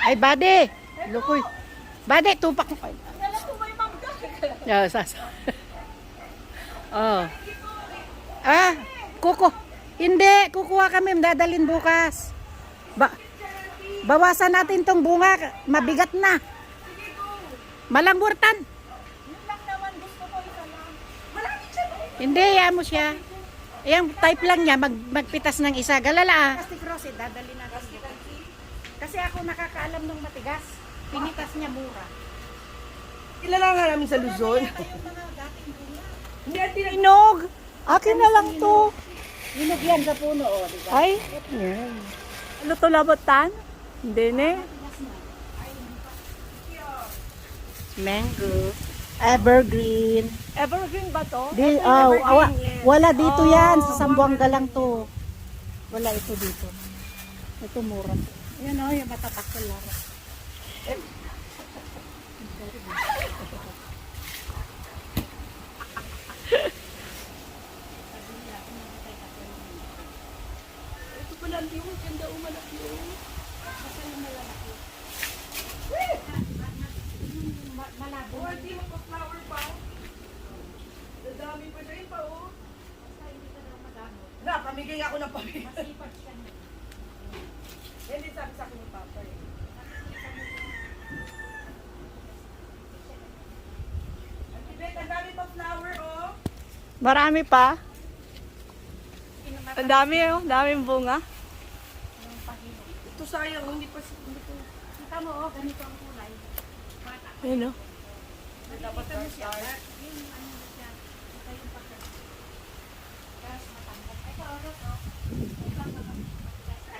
Ay, bade. Lukoy. Bade, tupak mo. Oh. Ah, Hindi, kukuha kami, dadalhin bukas. Bawasan natin tong bunga, mabigat na. Malangburtan. Hindi, yan mo siya. Yung type lang niya, magpitas ng isa. Galala ah. Plastic rose, dadalhin natin. Kasi ako nakakaalam ng matigas. Pinitas niya mura. Kilala nga namin sa Luzon. Inog. Akin na lang to. Hinog yan sa puno, oh, diba? Ay. Ano to, labotan? Hindi ne. Mango. Evergreen. Evergreen ba to? Wala dito yan. Sa Sambuanga lang to. Wala ito dito. Ito mura. Yan o, yung matatakal lang. Ito pala yung ganda umalaki yung. Malabo. Oh, hindi magpa-flower pa. Dadami pa dyan pa, oh. Na, pamigay ako ng pamigay. Hindi sabi sa akin ni Papa eh. Antibet, ang dami pa flower, oh. Marami pa. Ang dami oh, daming bunga. Ito sayang, hindi pa ito. Kita mo, oh, ganito ang kulay. Ayun oh. Dapat na siya.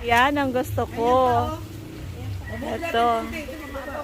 Yan ang gusto ko. Ito. Ito.